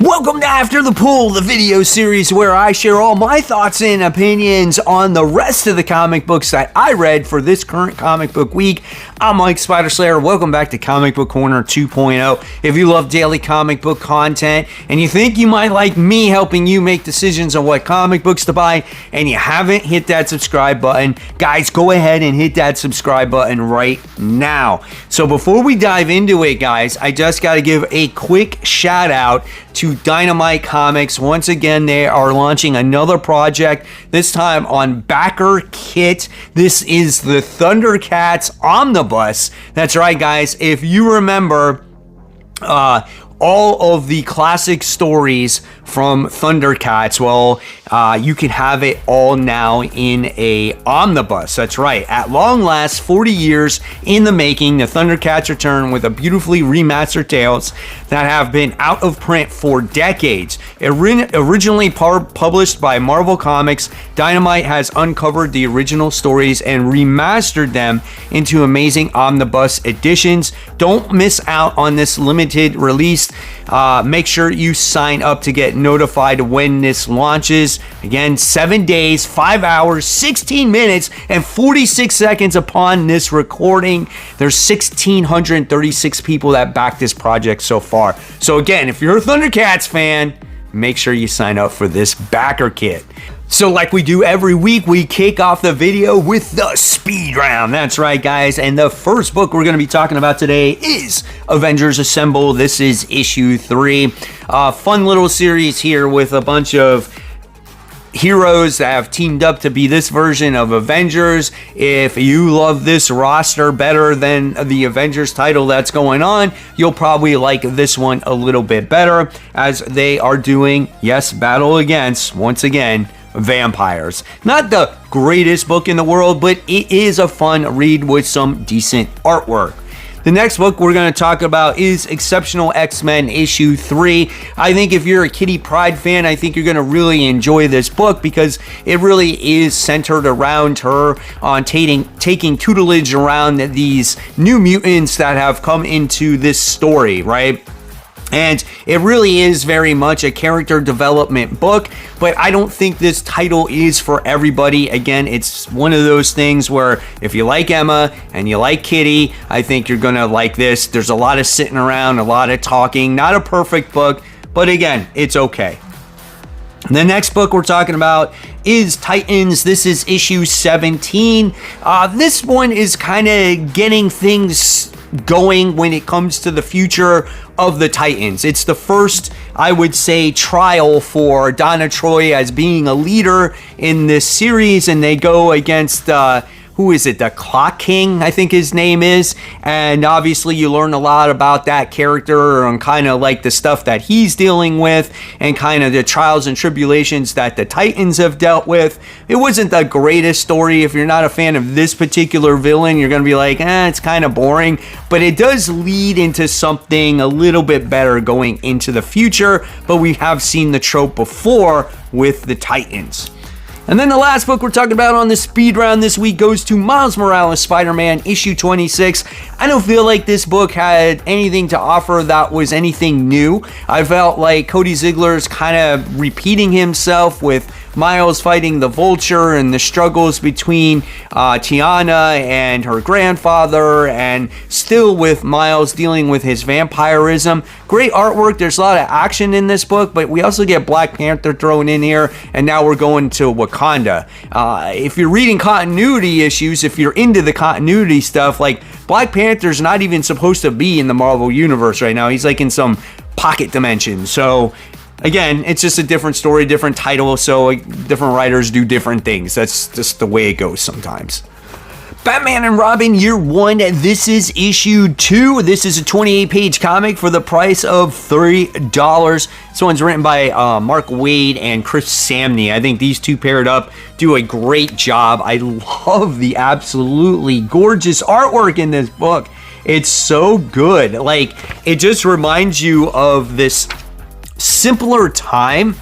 Welcome to After the Pool, the video series where I share all my thoughts and opinions on the rest of the comic books that I read for this current comic book week. I'm Mike Spider Slayer. Welcome back to Comic Book Corner 2.0. If you love daily comic book content and you think you might like me helping you make decisions on what comic books to buy and you haven't hit that subscribe button, guys, go ahead and hit that subscribe button right now. So before we dive into it, guys, I just got to give a quick shout out to Dynamite Comics. Once again, they are launching another project, this time on Backerkit. This is the Thundercats Omnibus. That's right, guys. If you remember, all of the classic stories from Thundercats, well, you can have it all now in a omnibus. That's right. At long last, 40 years in the making, the Thundercats return with a beautifully remastered tales that have been out of print for decades. Originally published by Marvel Comics, Dynamite has uncovered the original stories and remastered them into amazing omnibus editions. Don't miss out on this limited release. Make sure you sign up to get notified when this launches. Again, 7 days, 5 hours, 16 minutes, and 46 seconds upon this recording. There's 1,636 people that backed this project so far. So again, if you're a Thundercats fan, make sure you sign up for this backer kit. So like we do every week, we kick off the video with the speed round. That's right, guys. And the first book we're going to be talking about today is Avengers Assemble. This is issue 3. Fun little series here with a bunch of heroes that have teamed up to be this version of Avengers. If you love this roster better than the Avengers title that's going on, you'll probably like this one a little bit better, as they are doing, yes, battle against, once again, vampires. Not the greatest book in the world, but it is a fun read with some decent artwork. The next book we're going to talk about is Exceptional X-Men issue 3. I think if you're a Kitty Pryde fan, I think you're going to really enjoy this book because it really is centered around her on taking tutelage around these new mutants that have come into this story, right? And it really is very much a character development book, but I don't think this title is for everybody. Again, it's one of those things where if you like Emma and you like Kitty, I think you're gonna like this. There's a lot of sitting around, a lot of talking, not a perfect book, but again, it's okay. The next book we're talking about is Titans. This is issue 17. This one is kind of getting things going when it comes to the future of the Titans. It's the first, I would say, trial for Donna Troy as being a leader in this series, and they go against who is it? The Clock King, I think his name is. And obviously you learn a lot about that character and kind of like the stuff that he's dealing with and kind of the trials and tribulations that the Titans have dealt with. It wasn't the greatest story. If you're not a fan of this particular villain, you're going to be like, it's kind of boring. But it does lead into something a little bit better going into the future. But we have seen the trope before with the Titans. And then the last book we're talking about on the speed round this week goes to Miles Morales Spider-Man issue 26. I don't feel like this book had anything to offer that was anything new. I felt like Cody Ziegler's kind of repeating himself with Miles fighting the Vulture and the struggles between Tiana and her grandfather, and still with Miles dealing with his vampirism. Great artwork. There's a lot of action in this book, but we also get Black Panther thrown in here, and now we're going to Wakanda. If you're reading continuity issues, if you're into the continuity stuff, like Black Panther's not even supposed to be in the Marvel Universe right now. He's like in some pocket dimension. So again, it's just a different story, different title, so different writers do different things. That's just the way it goes sometimes. Batman and Robin Year 1, this is issue 2. This is a 28-page comic for the price of $3. This one's written by Mark Waid and Chris Samney. I think these two paired up do a great job. I love the absolutely gorgeous artwork in this book. It's so good. Like, it just reminds you of this simpler time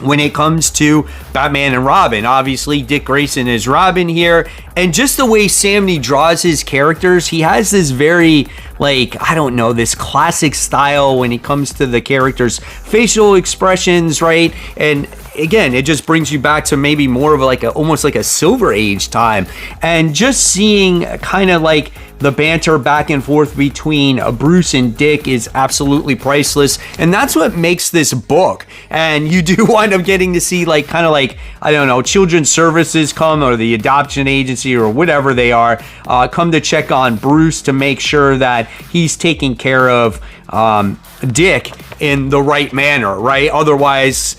when it comes to Batman and Robin. Obviously, Dick Grayson is Robin here. And just the way Sam Neill draws his characters, he has this very, like, I don't know, this classic style when it comes to the characters' facial expressions, right? And again, it just brings you back to maybe more of like almost like a Silver Age time. And just seeing kind of like the banter back and forth between Bruce and Dick is absolutely priceless. And that's what makes this book. And you do wind up getting to see like kind of like, I don't know, children's services come, or the adoption agency or whatever they are, come to check on Bruce to make sure that he's taking care of Dick in the right manner, right? Otherwise,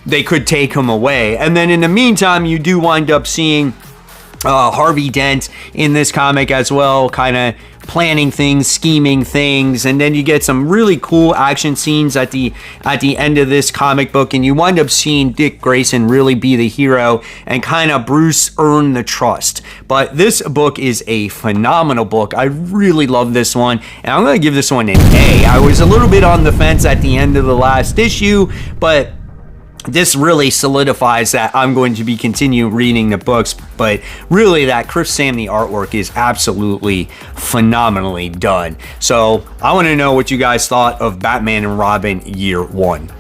they could take him away. And then in the meantime, you do wind up seeing Harvey Dent in this comic as well, kind of planning things, scheming things, and then you get some really cool action scenes at the end of this comic book, and you wind up seeing Dick Grayson really be the hero and kind of Bruce earn the trust. But this book is a phenomenal book. I really love this one, and I'm going to give this one an A. I was a little bit on the fence at the end of the last issue, but this really solidifies that I'm going to be continue reading the books. But really, that Chris Samney artwork is absolutely phenomenally done. So I want to know what you guys thought of Batman and Robin Year 1.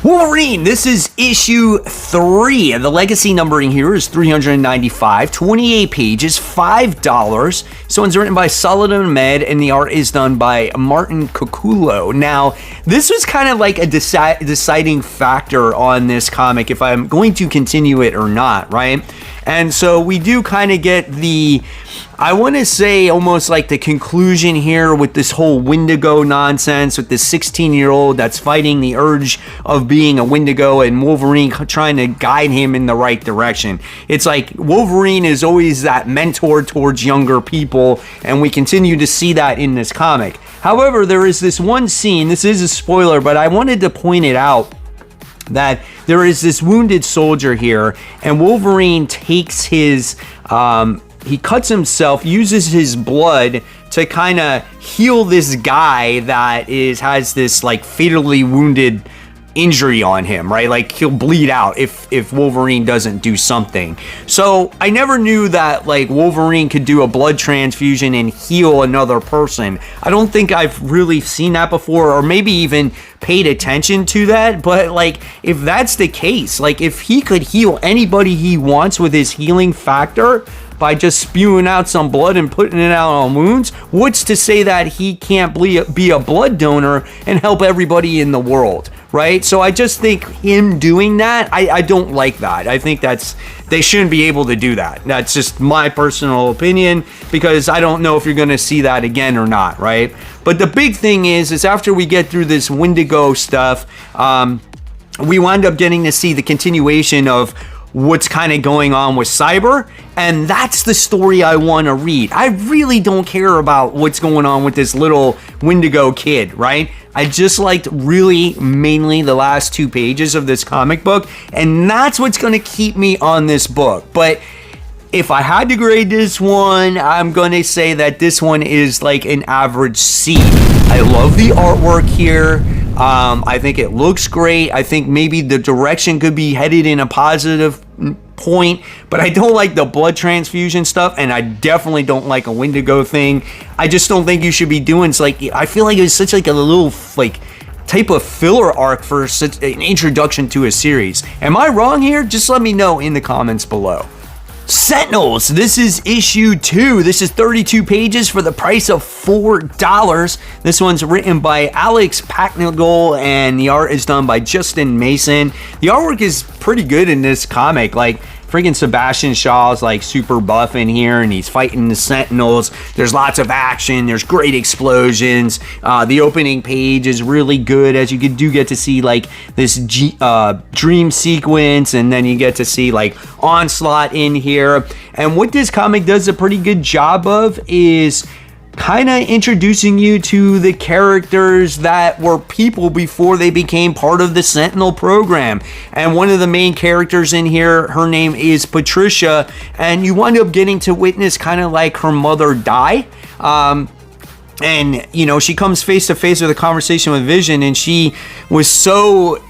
Wolverine, this is issue 3. The legacy numbering here is 395, 28 pages, $5. This one's written by Saladin Ahmed, and the art is done by Martin Cocullo. Now, this was kind of like a deciding factor on this comic, if I'm going to continue it or not, right? And so we do kind of get the, I want to say almost like the conclusion here with this whole Wendigo nonsense with this 16-year-old that's fighting the urge of being a Wendigo and Wolverine trying to guide him in the right direction. It's like Wolverine is always that mentor towards younger people, and we continue to see that in this comic. However, there is this one scene, this is a spoiler, but I wanted to point it out, that there is this wounded soldier here, and Wolverine takes his, he cuts himself, uses his blood to kind of heal this guy that has this like fatally wounded injury on him, right? Like he'll bleed out if Wolverine doesn't do something. So I never knew that like Wolverine could do a blood transfusion and heal another person. I don't think I've really seen that before, or maybe even paid attention to that. But like if that's the case, like if he could heal anybody he wants with his healing factor by just spewing out some blood and putting it out on wounds, what's to say that he can't be a blood donor and help everybody in the world, right? So I just think him doing that, I don't like that. I think they shouldn't be able to do that. That's just my personal opinion, because I don't know if you're going to see that again or not, right? But the big thing is after we get through this Wendigo stuff, we wind up getting to see the continuation of what's kind of going on with Cyber, and that's the story I want to read. I really don't care about what's going on with this little Wendigo kid, right? I just liked really mainly the last 2 pages of this comic book, and that's what's going to keep me on this book. But if I had to grade this one, I'm going to say that this one is like an average C. I love the artwork here. I think it looks great. I think maybe the direction could be headed in a positive point, but I don't like the blood transfusion stuff, and I definitely don't like a Wendigo thing. I just don't think you should be doing. It's like, I feel like it was such like a little like type of filler arc for such an introduction to a series. Am I wrong here? Just let me know in the comments below. Sentinels, this is issue 2. This is 32 pages for the price of $4. This one's written by Alex Packnagel, and the art is done by Justin Mason. The artwork is pretty good in this comic. Like, freaking Sebastian Shaw's like super buff in here, and he's fighting the Sentinels. There's lots of action. There's great explosions. The opening page is really good, as you do get to see like this dream sequence, and then you get to see like Onslaught in here. And what this comic does a pretty good job of is kind of introducing you to the characters that were people before they became part of the Sentinel program. And one of the main characters in here, her name is Patricia, and you wind up getting to witness kind of like her mother die. And, you know, she comes face to face with a conversation with Vision, and she was so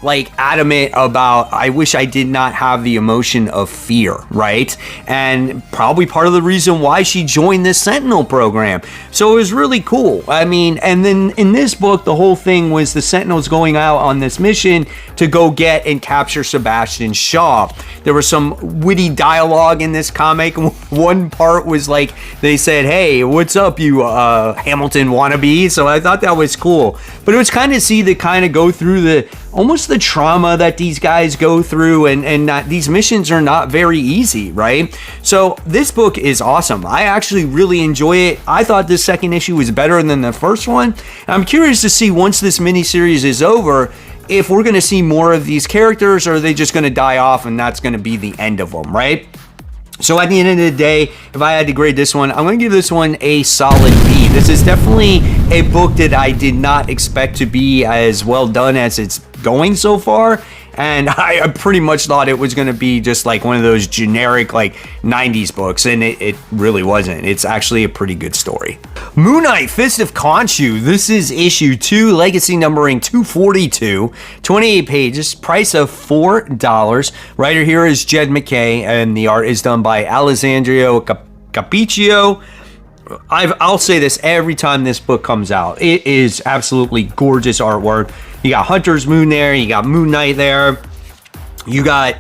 like adamant about, I wish I did not have the emotion of fear, right? And probably part of the reason why she joined this Sentinel program. So it was really cool. I mean, and then in this book, the whole thing was the Sentinels going out on this mission to go get and capture Sebastian Shaw. There was some witty dialogue in this comic. One part was like, they said, "Hey, what's up, you Hamilton wannabe?" So I thought that was cool. But it was kind of see the kind of go through the almost the trauma that these guys go through, and not, these missions are not very easy, right? So this book is awesome. I actually really enjoy it. I thought this second issue was better than the first one. I'm curious to see, once this miniseries is over, if we're going to see more of these characters, or are they just going to die off and that's going to be the end of them, right? So at the end of the day, if I had to grade this one, I'm going to give this one a solid B. This is definitely a book that I did not expect to be as well done as it's going so far. And I pretty much thought it was going to be just like one of those generic like 90s books, and it really wasn't. It's actually a pretty good story. Moon Knight, Fist of Khonshu. This is issue 2, legacy numbering 242, 28 pages, price of $4. Writer here is Jed McKay, and the art is done by Alessandro Capicchio. I'll say this every time this book comes out. It is absolutely gorgeous artwork. You got Hunter's Moon there. You got Moon Knight there. You got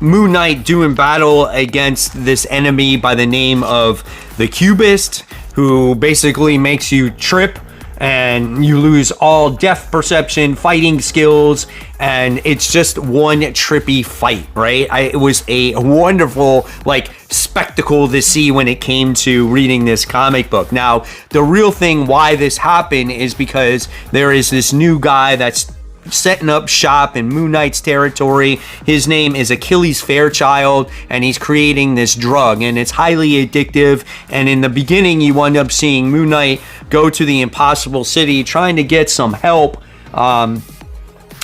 Moon Knight doing battle against this enemy by the name of the Cubist, who basically makes you trip and you lose all depth perception, fighting skills, and it's just one trippy fight, right? It was a wonderful like spectacle to see when it came to reading this comic book. Now, the real thing why this happened is because there is this new guy that's setting up shop in Moon Knight's territory. His name is Achilles Fairchild, and he's creating this drug, and it's highly addictive. And in the beginning, you wind up seeing Moon Knight go to the Impossible City trying to get some help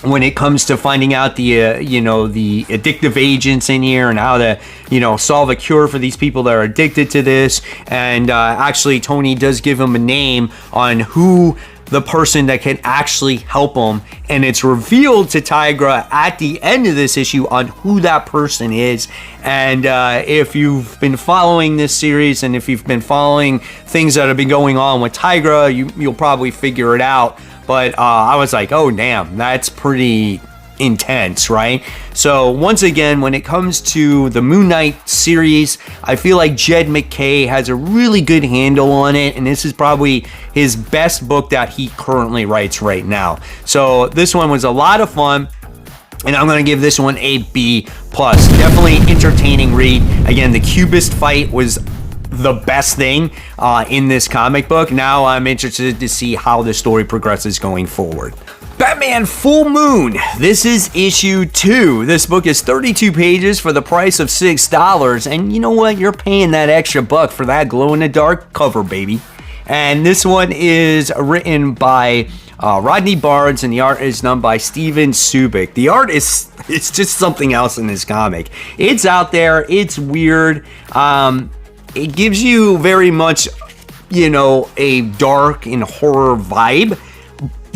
when it comes to finding out the the addictive agents in here and how to solve a cure for these people that are addicted to this. And actually, Tony does give him a name on who the person that can actually help him, and it's revealed to Tigra at the end of this issue on who that person is. And if you've been following this series, and if you've been following things that have been going on with Tigra, you'll probably figure it out. But I was like, oh damn, that's pretty intense, right? So once again, when it comes to the Moon Knight series, I feel like Jed McKay has a really good handle on it, and this is probably his best book that he currently writes right now. So this one was a lot of fun, and I'm going to give this one a B+. Definitely entertaining read. Again, the Cubist fight was the best thing in this comic book. Now I'm interested to see how the story progresses going forward. Batman Full Moon. This is issue 2. This book is 32 pages for the price of $6. And you know what? You're paying that extra buck for that glow-in-the-dark cover, baby. And this one is written by Rodney Barnes, and the art is done by Steven Subic. The art it's just something else in this comic. It's out there. It's weird. It gives you very much, a dark and horror vibe.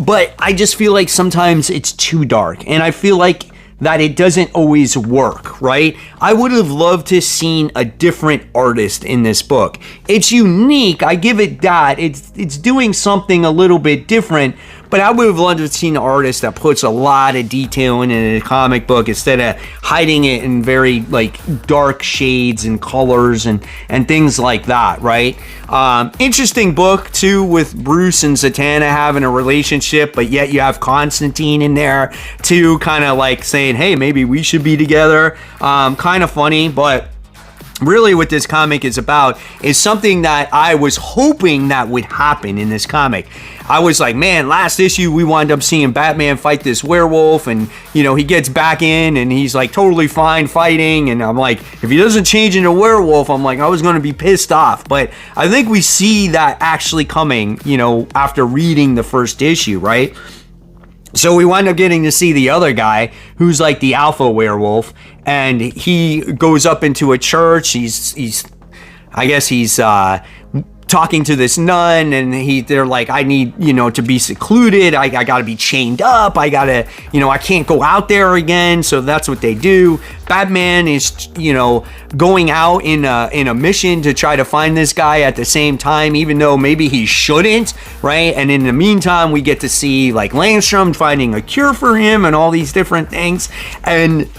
But I just feel like sometimes it's too dark, and I feel like that it doesn't always work, right? I would have loved to seen a different artist in this book. It's unique, I give it that. It's doing something a little bit different, but I would have loved to have seen an artist that puts a lot of detail in a comic book instead of hiding it in very like dark shades and colors and things like that, right? Interesting book too, with Bruce and Zatanna having a relationship, but yet you have Constantine in there too, kind of like saying, hey, maybe we should be together. Kind of funny, but really what this comic is about is something that I was hoping that would happen in this comic. I was like, man, last issue we wind up seeing Batman fight this werewolf, and he gets back in and he's like totally fine fighting, and I'm like, if he doesn't change into a werewolf, I'm like, I was going to be pissed off. But I think we see that actually coming, after reading the first issue, right? So we wind up getting to see the other guy who's like the alpha werewolf, and he goes up into a church. He's talking to this nun, and they're like, I need, to be secluded. I got to be chained up. I got to, I can't go out there again. So that's what they do. Batman is, going out in a mission to try to find this guy at the same time, even though maybe he shouldn't, right? And in the meantime, we get to see like Landstrom finding a cure for him and all these different things. And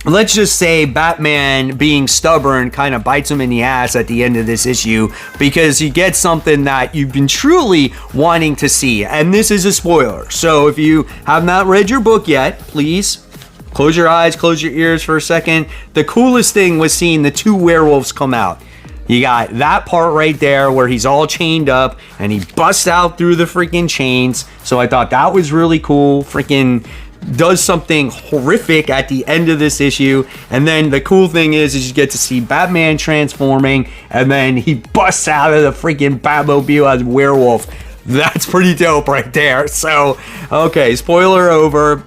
let's just say Batman, being stubborn, kind of bites him in the ass at the end of this issue, because you get something that you've been truly wanting to see. And this is a spoiler. So if you have not read your book yet, please close your eyes, close your ears for a second. The coolest thing was seeing the two werewolves come out. You got that part right there where he's all chained up and he busts out through the freaking chains. So I thought that was really cool. Freaking does something horrific at the end of this issue. And then the cool thing is you get to see Batman transforming, and then he busts out of the freaking Batmobile as a werewolf. That's pretty dope right there. So, okay, spoiler over.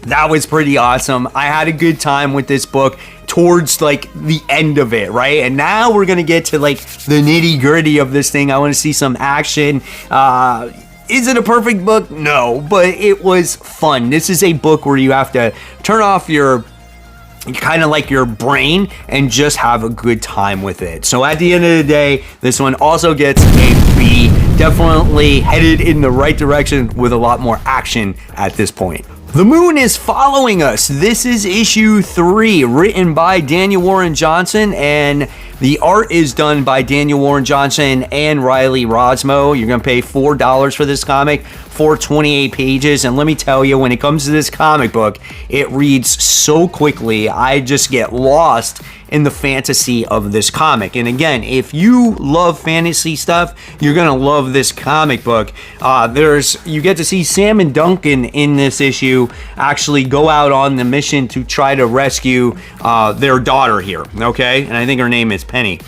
That was pretty awesome. I had a good time with this book towards like the end of it, right? And now we're gonna get to like the nitty gritty of this thing. I want to see some action. Is it a perfect book? No, but it was fun. This is a book where you have to turn off your kind of like your brain and just have a good time with it. So at the end of the day, this one also gets a B. Definitely headed in the right direction with a lot more action at this point. The Moon is Following Us. This is issue 3, written by Daniel Warren Johnson, and the art is done by Daniel Warren Johnson and Riley Rosmo. You're going to pay $4 for this comic for 28 pages, and let me tell you, when it comes to this comic book, it reads so quickly. I just get lost in the fantasy of this comic. And again, if you love fantasy stuff, you're gonna love this comic book. You get to see Sam and Duncan in this issue actually go out on the mission to try to rescue their daughter here, okay? And I think her name is Penny.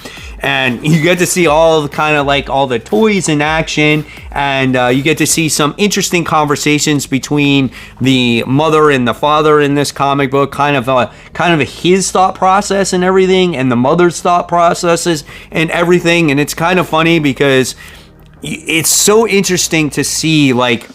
And you get to see all the toys in action, and you get to see some interesting conversations between the mother and the father in this comic book, kind of his thought process and everything, and the mother's thought processes and everything. And it's kind of funny because it's so interesting to see like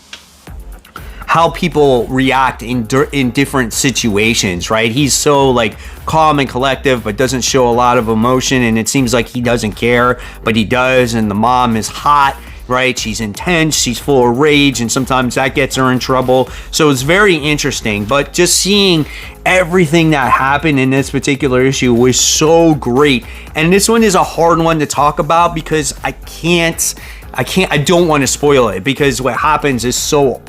how people react in different situations, right? He's so like calm and collective, but doesn't show a lot of emotion, and it seems like he doesn't care, but he does. And the mom is hot, right? She's intense, she's full of rage, and sometimes that gets her in trouble. So it's very interesting, but just seeing everything that happened in this particular issue was so great. And this one is a hard one to talk about because I don't want to spoil it, because what happens is so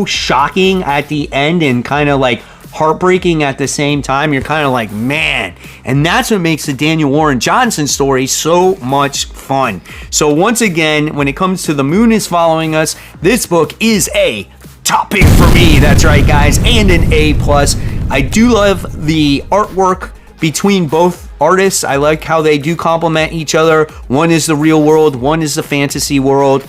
shocking at the end and kind of like heartbreaking at the same time. You're kind of like, man. And that's what makes the Daniel Warren Johnson story so much fun. So once again, when it comes to The Moon is Following Us, this book is a top pick for me. That's right, guys, and an A+. I do love the artwork between both artists. I like how they do complement each other. One is the real world, one is the fantasy world.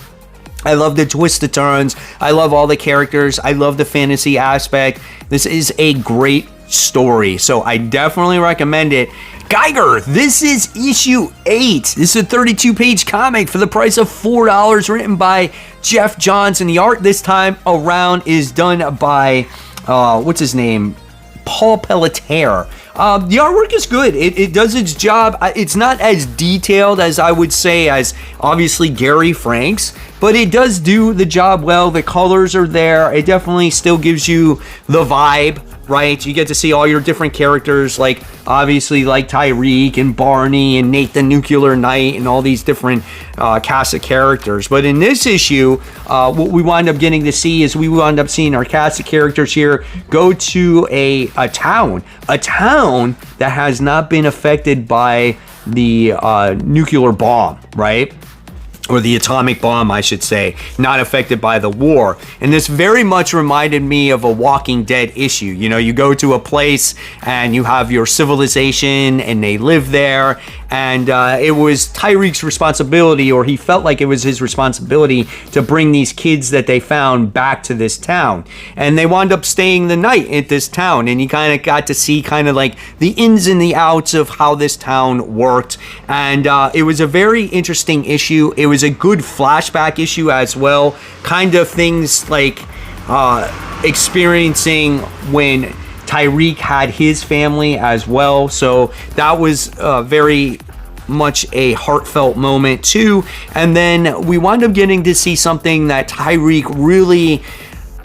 I love the twisted turns. I love all the characters. I love the fantasy aspect. This is a great story, so I definitely recommend it. Guer, this is issue 8. This is a 32-page comic for the price of $4, written by Jeff Johns, and the art this time around is done by, what's his name? Paul Pelletier. The artwork is good. It does its job. It's not as detailed as I would say as obviously Gary Frank's, but it does do the job well. The colors are there. It definitely still gives you the vibe, right? You get to see all your different characters, like obviously like Tyreek and Barney and Nate the Nuclear Knight and all these different cast of characters. But in this issue, what we wind up getting to see is we wind up seeing our cast of characters here go to a town that has not been affected by the nuclear bomb, right? Or the atomic bomb, I should say, not affected by the war. And this very much reminded me of a Walking Dead issue. You know, you go to a place and you have your civilization and they live there, and it was Tyreek's responsibility, or he felt like it was his responsibility, to bring these kids that they found back to this town. And they wound up staying the night at this town, and you kind of got to see kind of like the ins and the outs of how this town worked. And it was a very interesting issue. It was a good flashback issue as well, kind of things like experiencing when Tyreek had his family as well. So that was very much a heartfelt moment too. And then we wound up getting to see something that Tyreek really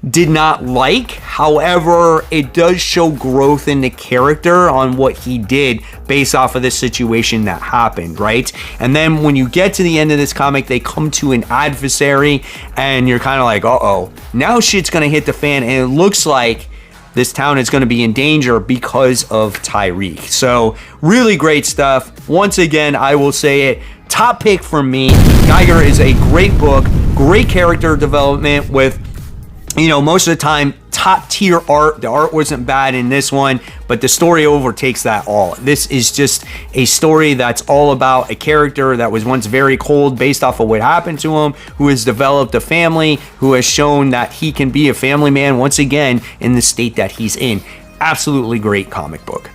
did not like. However, it does show growth in the character on what he did based off of the situation that happened, right? And then when you get to the end of this comic, they come to an adversary, and you're kind of like, uh-oh, now shit's gonna hit the fan, and it looks like this town is going to be in danger because of Tyreek. So really great stuff. Once again, I will say it, top pick for me. Guer is a great book, great character development with, you know, most of the time top tier art. The art wasn't bad in this one, but the story overtakes that all. This is just a story that's all about a character that was once very cold based off of what happened to him, who has developed a family, who has shown that he can be a family man once again in the state that he's in. Absolutely great comic book.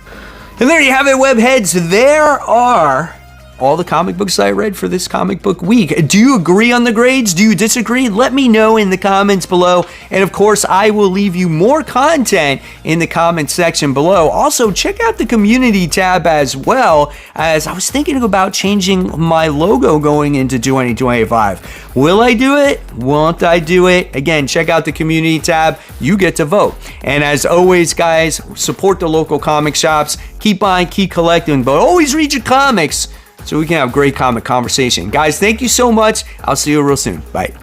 And there you have it, webheads. There are all the comic books I read for this comic book week. Do you agree on the grades? Do you disagree? Let me know in the comments below. And of course, I will leave you more content in the comment section below. Also, check out the community tab as well, as I was thinking about changing my logo going into 2025. Will I do it? Won't I do it? Again, check out the community tab. You get to vote. And as always, guys, support the local comic shops. Keep buying, keep collecting, but always read your comics so we can have great comic conversation. Guys, thank you so much. I'll see you real soon. Bye.